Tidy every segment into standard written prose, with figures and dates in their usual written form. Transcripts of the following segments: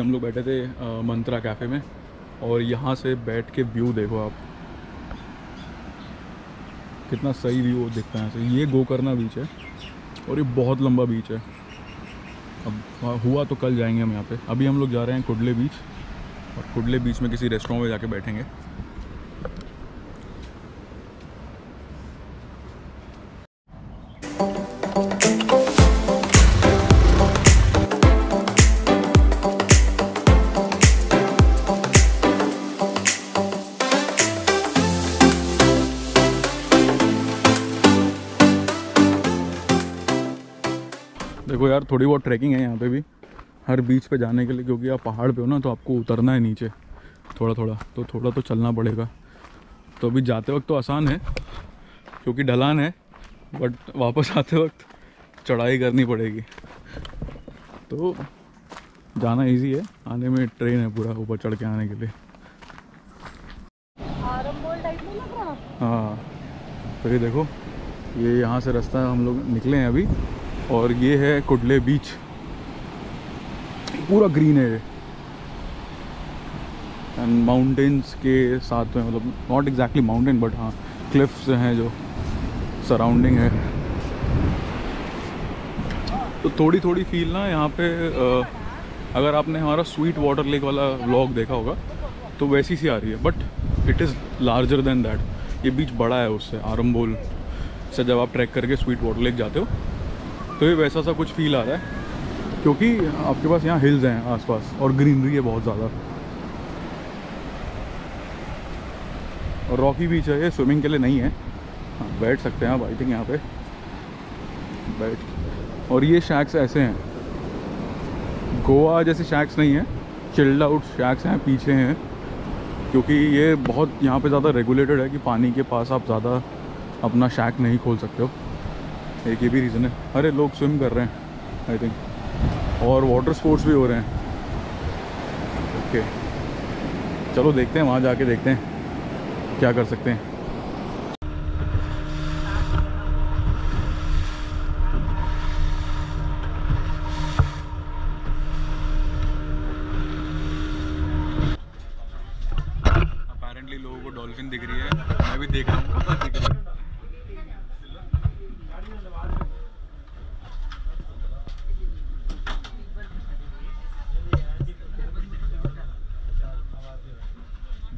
हम लोग बैठे थे मंत्रा कैफ़े में, और यहाँ से बैठ के व्यू देखो आप, कितना सही व्यू दिखता है यहाँ से। ये गोकर्णा बीच है और ये बहुत लंबा बीच है। अब हुआ तो कल जाएंगे हम यहाँ पे। अभी हम लोग जा रहे हैं कुडले बीच, और कुडले बीच में किसी रेस्टोरेंट में जाके बैठेंगे। देखो यार, थोड़ी बहुत ट्रैकिंग है यहाँ पे भी, हर बीच पे जाने के लिए, क्योंकि आप पहाड़ पे हो ना, तो आपको उतरना है नीचे थोड़ा थोड़ा तो चलना पड़ेगा। तो अभी जाते वक्त तो आसान है क्योंकि ढलान है, बट वापस आते वक्त चढ़ाई करनी पड़ेगी। तो जाना इजी है, आने में ट्रेन है पूरा ऊपर चढ़ के आने के लिए। हाँ, तो ये देखो, ये यहाँ से रास्ता हम लोग निकले हैं अभी, और ये है कुडले बीच। पूरा ग्रीन है एंड माउंटेन्स के साथ में, मतलब नॉट एग्जैक्टली माउंटेन बट हाँ क्लिफ्स हैं जो सराउंडिंग है। तो थोड़ी थोड़ी फील ना यहाँ पे, अगर आपने हमारा स्वीट वाटर लेक वाला व्लॉग देखा होगा तो वैसी सी आ रही है, but it is larger than that. ये बीच बड़ा है उससे, आरंबोल से जब आप ट्रैक करके स्वीट वाटर लेक जाते हो तो ये वैसा सा कुछ फील आ रहा है, क्योंकि आपके पास यहाँ हिल्स हैं आसपास और ग्रीनरी है बहुत ज़्यादा। और रॉकी बीच है ये, स्विमिंग के लिए नहीं है। हाँ, बैठ सकते हैं आप आई थिंक यहाँ पे बैठ। और ये शैक्स ऐसे हैं, गोवा जैसे शैक्स नहीं है, चिल्ड आउट शैक्स हैं, पीछे हैं, क्योंकि ये बहुत यहाँ पे ज़्यादा रेगुलेटेड है कि पानी के पास आप ज़्यादा अपना शैक नहीं खोल सकते हो। एक ये भी रीज़न है। अरे लोग स्विम कर रहे हैं आई थिंक, और वाटर स्पोर्ट्स भी हो रहे हैं। ओके, चलो देखते हैं, वहाँ जाके देखते हैं क्या कर सकते हैं। अपेरेंटली लोगों को डॉल्फिन दिख रही है, मैं भी देख रहा हूँ कहाँ दिख रही है।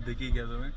देखिए क्या तुम्हें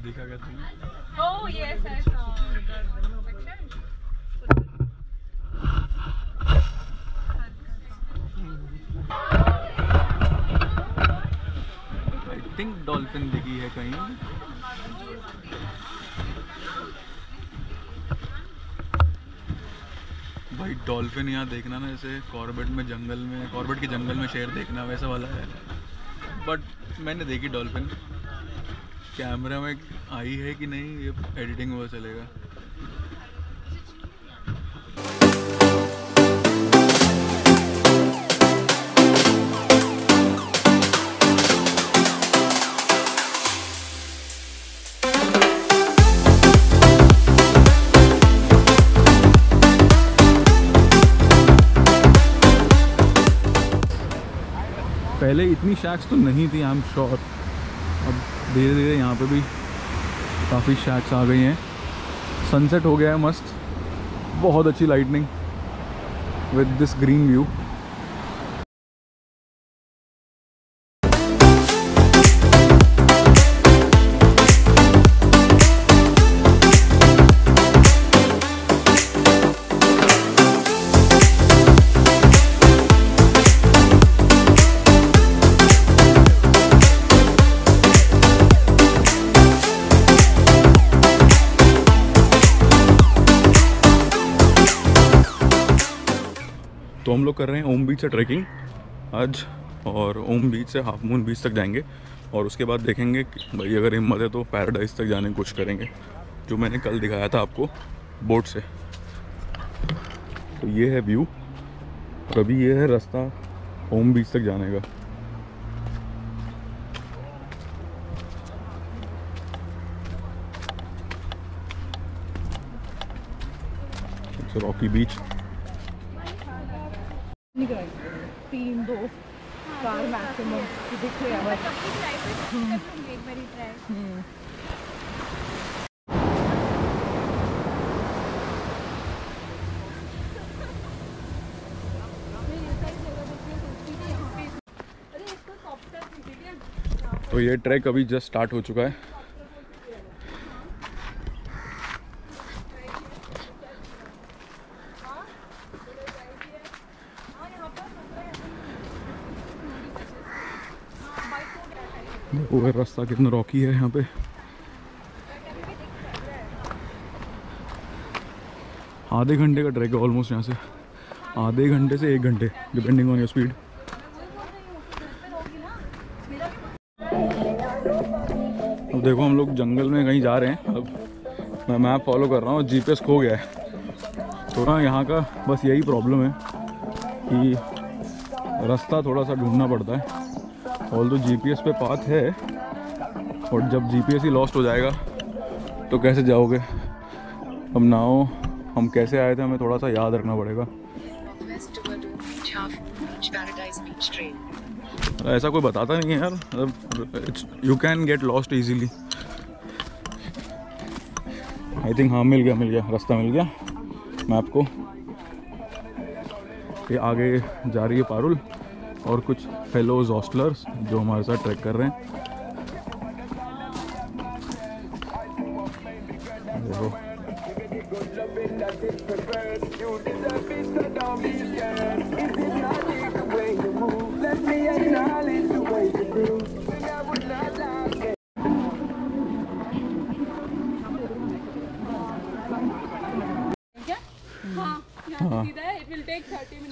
देखा क्या तुमने? Oh yes, I saw the picture. I think dolphin दिखी है कहीं। भाई डॉल्फिन यहाँ देखना ना, जैसे कॉर्बेट के जंगल में शेर देखना वैसा वाला है। बट मैंने देखी डॉल्फिन, कैमरा में आई है कि नहीं ये एडिटिंग हुआ चलेगा। पहले इतनी शैक्स तो नहीं थी, आई एम श्योर। अब धीरे धीरे यहाँ पे भी काफ़ी शैक्स आ गई हैं। सनसेट हो गया है मस्त, बहुत अच्छी lightning with this green view. तो तो हम लोग कर रहे हैं ओम बीच से ट्रैकिंग आज, और ओम बीच से हाफ मून बीच तक जाएंगे, और उसके बाद देखेंगे कि भाई अगर हिम्मत है तो पैराडाइज तक जाने की कोशिश करेंगे, जो मैंने कल दिखाया था आपको बोट से। तो ये है व्यू, और अभी ये है रास्ता ओम बीच तक जाने का। रॉकी बीच 3 2 4 मैक्सिमम दिख रहे हैं। एक बारी ट्राई। तो ये ट्रैक अभी जस्ट स्टार्ट हो चुका है। देखो ये रास्ता कितना रॉकी है यहाँ पे। आधे घंटे का ट्रैक है ऑलमोस्ट, यहाँ से आधे घंटे से 1 घंटे डिपेंडिंग ऑन योर स्पीड। अब देखो हम लोग जंगल में कहीं जा रहे हैं। अब मैं मैप फॉलो कर रहा हूँ, जीपीएस खो गया है। तो ना यहाँ का बस यही प्रॉब्लम है कि रास्ता थोड़ा सा ढूंढना पड़ता है। ऑल तो जीपीएस पे पाथ है, और जब जीपीएस ही लॉस्ट हो जाएगा तो कैसे जाओगे। अब नाउ हम कैसे आए थे हमें थोड़ा सा याद रखना पड़ेगा। ऐसा कोई बताता नहीं है यार, मतलब you can get lost easily. I think हाँ मिल गया रास्ता मिल गया मैप को। ये आगे जा रही है पारुल और कुछ फेलोज हॉस्टलर्स जो हमारे साथ ट्रैक कर रहे हैं। देखो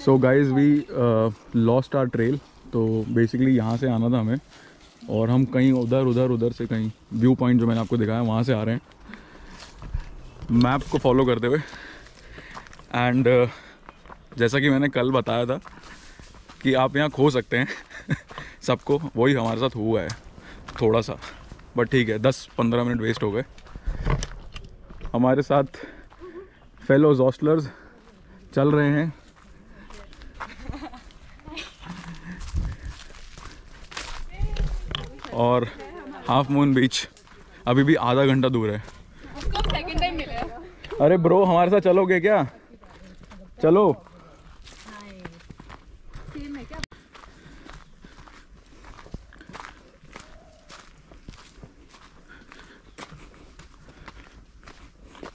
so guys we lost our trail. तो बेसिकली यहाँ से आना था हमें, और हम कहीं उधर से कहीं व्यू पॉइंट जो मैंने आपको दिखाया वहाँ से आ रहे हैं मैप को फॉलो करते हुए। एंड जैसा कि मैंने कल बताया था कि आप यहाँ खो सकते हैं सबको, वही हमारे साथ हुआ है थोड़ा सा, बट ठीक है 10-15 मिनट वेस्ट हो गए। हमारे साथ फेलोज हॉस्टलर्स चल रहे हैं। और हाफ मून बीच अभी भी आधा घंटा दूर है। सेकंड टाइम मिले। अरे ब्रो हमारे साथ चलोगे क्या? चलो।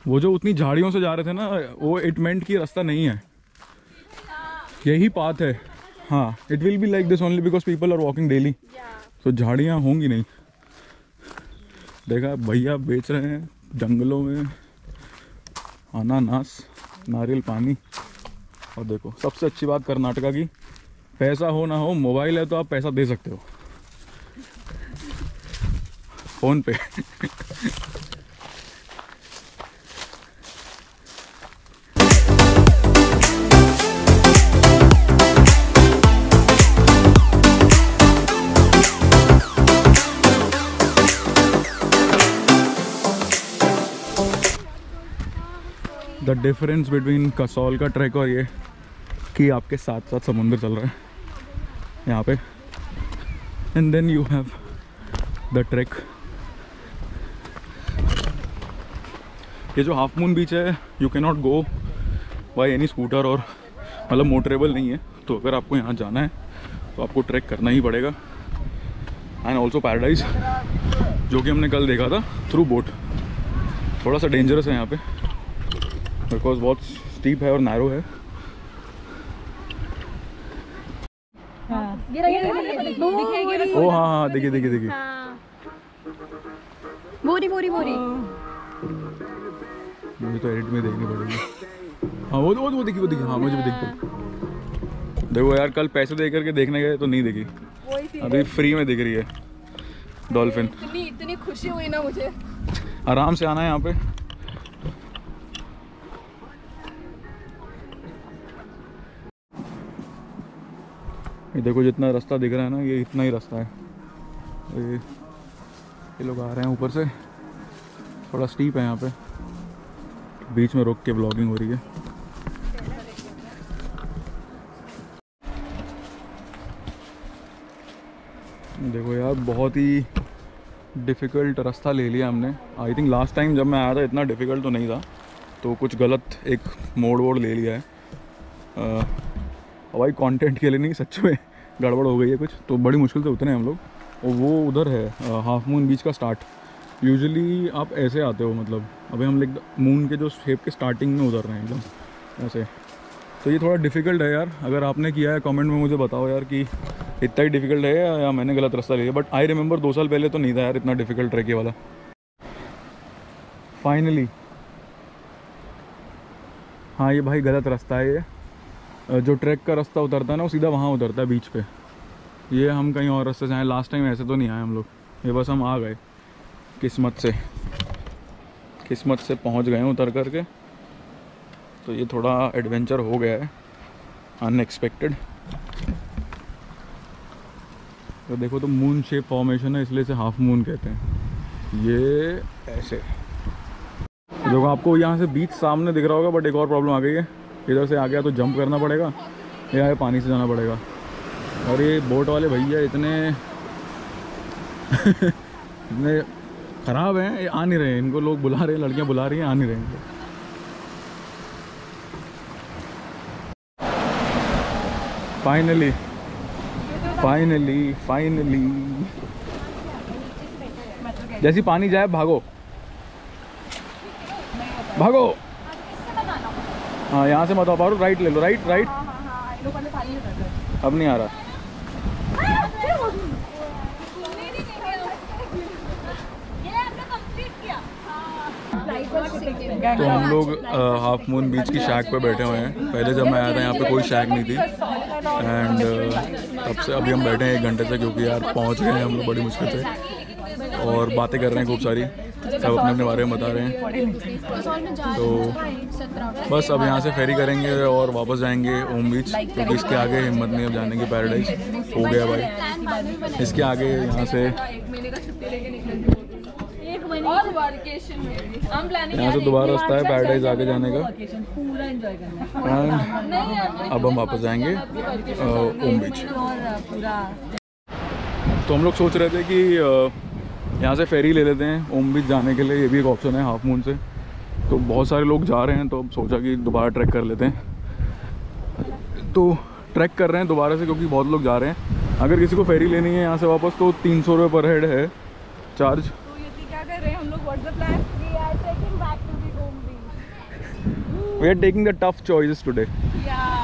वो जो उतनी झाड़ियों से जा रहे थे ना, वो इट मेंट की रास्ता नहीं है, यही पाथ है। हाँ, it will be like this only because people are walking daily. तो झाड़ियाँ होंगी नहीं। देखा भैया बेच रहे हैं जंगलों में अनानास, नारियल पानी। और देखो सबसे अच्छी बात कर्नाटका की, पैसा हो ना हो मोबाइल है तो आप पैसा दे सकते हो फ़ोन पे। द डिफरेंस बिटवीन कसौल का ट्रैक और ये कि आपके साथ साथ समुंदर चल रहा है यहाँ पे, and then you have the track. ये जो हाफ मून बीच है you can not go by any scooter, और मतलब मोटरेबल नहीं है। तो अगर आपको यहाँ जाना है तो आपको ट्रैक करना ही पड़ेगा। एंड ऑल्सो पैराडाइज जो कि हमने कल देखा था थ्रू बोट, थोड़ा सा डेंजरस है यहाँ पे बिकॉज बहुत स्टीप है और नैरो है। ओ हाँ हाँ देखिए देखिए देखिए, बोरी बोरी बोरी। मुझे तो एडिट में देखनी पड़ेगी। हाँ वो देखिए हाँ मुझे भी दिख गई। देखो यार, कल पैसे दे करके देखने गए तो नहीं दिखी, वही थी। अभी फ्री में दिख रही है डॉल्फिन। इतनी खुशी हुई ना मुझे। आराम से आना है यहाँ पे। ये देखो जितना रास्ता दिख रहा है ना, ये इतना ही रास्ता है। ये लोग आ रहे हैं ऊपर से, थोड़ा स्टीप है यहाँ पे, बीच में रुक के ब्लॉगिंग हो रही है। देखो यार, बहुत ही डिफ़िकल्ट रास्ता ले लिया हमने। आई थिंक लास्ट टाइम जब मैं आया था इतना डिफ़िकल्ट तो नहीं था, तो कुछ गलत एक मोड़ वोड़ ले लिया है। भाई कंटेंट के लिए नहीं, सच में गड़बड़ हो गई है कुछ, तो बड़ी मुश्किल से उतरे हम लोग। और वो उधर है हाफ मून बीच का स्टार्ट। यूजुअली आप ऐसे आते हो, मतलब अभी हम लाइक मून के जो शेप के स्टार्टिंग में उतर रहे हैं एकदम ऐसे। तो ये थोड़ा डिफ़िकल्ट है यार, अगर आपने किया है कमेंट में मुझे बताओ यार कि इतना ही डिफ़िकल्ट है या मैंने गलत रास्ता लिया। बट आई रिमेंबर 2 साल पहले तो नहीं था यार इतना डिफ़िकल्ट ट्रैक वाला। फाइनली हाँ, ये भाई गलत रास्ता है। ये जो ट्रैक का रास्ता उतरता है ना, वो सीधा वहाँ उतरता है बीच पे। ये हम कहीं और रास्ते से आए, लास्ट टाइम ऐसे तो नहीं आए हम लोग। ये बस हम आ गए किस्मत से पहुँच गए उतर करके। तो ये थोड़ा एडवेंचर हो गया है, अनएक्सपेक्टेड। तो देखो, तो मून शेप फॉर्मेशन है, इसलिए इसे हाफ मून कहते हैं। ये ऐसे देखो, आपको यहाँ से बीच सामने दिख रहा होगा, बट एक और प्रॉब्लम आ गई है। इधर से आ गया तो जंप करना पड़ेगा, या पानी से जाना पड़ेगा। और ये बोट वाले भैया इतने इतने ख़राब हैं, ये आ नहीं रहे हैं। इनको लोग बुला रहे हैं, लड़कियाँ बुला रही हैं, आ नहीं रहे हैं। फाइनली जैसी पानी जाए भागो। हाँ, यहाँ से मत आ पारो, राइट ले लो, राइट। अब नहीं आ रहा। तो हम लोग हाफ मून बीच की शैक पे बैठे हुए हैं। पहले जब मैं आया था यहाँ पे कोई शैक नहीं थी, एंड तब से अभी हम बैठे हैं 1 घंटे से, क्योंकि यार पहुँच गए हैं हम लोग बड़ी मुश्किल से। और बातें कर रहे हैं खूब सारी, सब अपने अपने बारे में बता रहे हैं। तो बस अब यहाँ से फेरी करेंगे और वापस जाएंगे ओम बीच, क्योंकि इसके आगे हिम्मत नहीं अब जाने की। पैराडाइज हो गया भाई, इसके आगे यहाँ से यहाँ से दोबारा रास्ता है पैराडाइज आगे जाने का। अब हम वापस जाएंगे ओम बीच। तो हम लोग सोच रहे थे कि यहाँ से फेरी ले लेते हैं ओम बीच जाने के लिए, ये भी एक ऑप्शन है हाफ मून से। तो बहुत सारे लोग जा रहे हैं, तो अब सोचा कि दोबारा ट्रैक कर लेते हैं। तो ट्रैक कर रहे हैं दोबारा से, क्योंकि बहुत लोग जा रहे हैं। अगर किसी को फेरी लेनी है यहाँ से वापस, तो 300 रुपये पर हेड है charge. We are taking the tough choices today. Yeah.